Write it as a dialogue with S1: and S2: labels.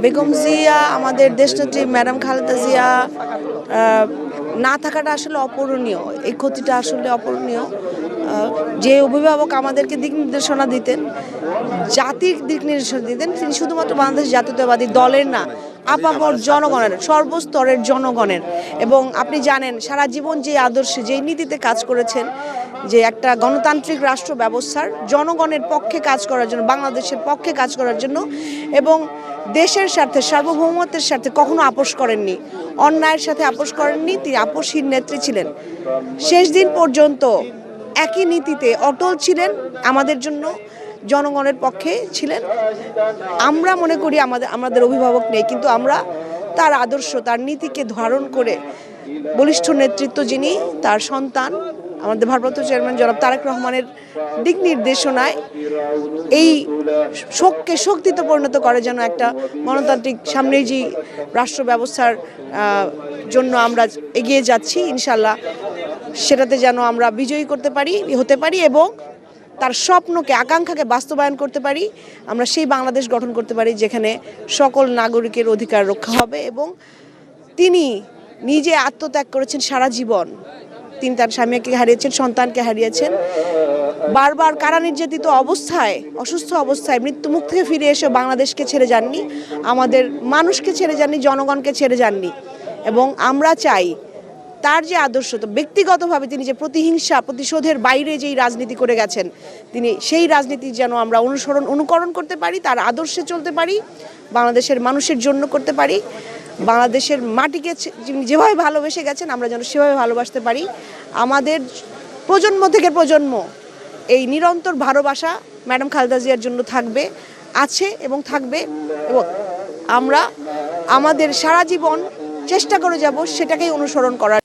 S1: বেগম জিয়া আমাদের দেশনেত্রী ম্যাডাম খালেদা জিয়া না থাকাটা আসলে অপূরণীয়। এই ক্ষতিটা আসলে অপূরণীয়। যে অভিভাবক আমাদেরকে দিক নির্দেশনা দিতেন, জাতির দিক নির্দেশনা দিতেন, তিনি শুধুমাত্র বাংলাদেশ জাতীয়তাবাদী দলের না, আপামর জনগণের, সর্বস্তরের জনগণের। এবং আপনি জানেন সারা জীবন যে আদর্শে, যেই নীতিতে কাজ করেছেন, যে একটা গণতান্ত্রিক রাষ্ট্র ব্যবস্থার জনগণের পক্ষে কাজ করার জন্য, বাংলাদেশের পক্ষে কাজ করার জন্য এবং দেশের স্বার্থে, সার্বভৌমত্বের স্বার্থে কখনো আপোষ করেননি, অন্যায়ের সাথে আপোষ করেননি। তিনি আপোষহীন নেত্রী ছিলেন। শেষ দিন পর্যন্ত একই নীতিতে অটল ছিলেন, আমাদের জন্য জনগণের পক্ষে ছিলেন। আমরা মনে করি আমাদের অভিভাবক নেই, কিন্তু আমরা তার আদর্শ, তার নীতিকে ধারণ করে বলিষ্ঠ নেতৃত্ব যিনি, তার সন্তান আমাদের ভারপ্রাপ্ত চেয়ারম্যান জনাব তারেক রহমানের দিক নির্দেশনায় এই শোককে শক্তিতে পরিণত করে যেন একটা গণতান্ত্রিক সামনের যে রাষ্ট্র ব্যবস্থার জন্য আমরা এগিয়ে যাচ্ছি, ইনশাল্লাহ সেটাতে যেন আমরা বিজয়ী হতে পারি এবং তার স্বপ্নকে, আকাঙ্ক্ষাকে বাস্তবায়ন করতে পারি। আমরা সেই বাংলাদেশ গঠন করতে পারি যেখানে সকল নাগরিকের অধিকার রক্ষা হবে। এবং তিনি নিজে আত্মত্যাগ করেছেন সারা জীবন। তিনি তার স্বামীকে হারিয়েছেন, সন্তানকে হারিয়েছেন, বারবার কারা নির্যাতিত অবস্থায়, অসুস্থ অবস্থায় মৃত্যুমুখ থেকে ফিরে এসে বাংলাদেশকে ছেড়ে যাননি, আমাদের মানুষকে ছেড়ে যাননি, জনগণকে ছেড়ে যাননি। এবং আমরা চাই তার যে আদর্শ, তো ব্যক্তিগতভাবে তিনি যে প্রতিহিংসা, প্রতিশোধের বাইরে যেই রাজনীতি করে গেছেন, তিনি সেই রাজনীতি যেন আমরা অনুকরণ করতে পারি, তার আদর্শে চলতে পারি, বাংলাদেশের মানুষের জন্য করতে পারি, বাংলাদেশের মাটিকে যেভাবে ভালোবেসে গেছেন আমরা যেন সেভাবে ভালোবাসতে পারি। আমাদের প্রজন্ম থেকে প্রজন্ম এই নিরন্তর ভালোবাসা ম্যাডাম খালেদা জিয়ার জন্য আছে এবং থাকবে। এবং আমরা আমাদের সারা জীবন চেষ্টা করে যাব সেটাকেই অনুসরণ করার।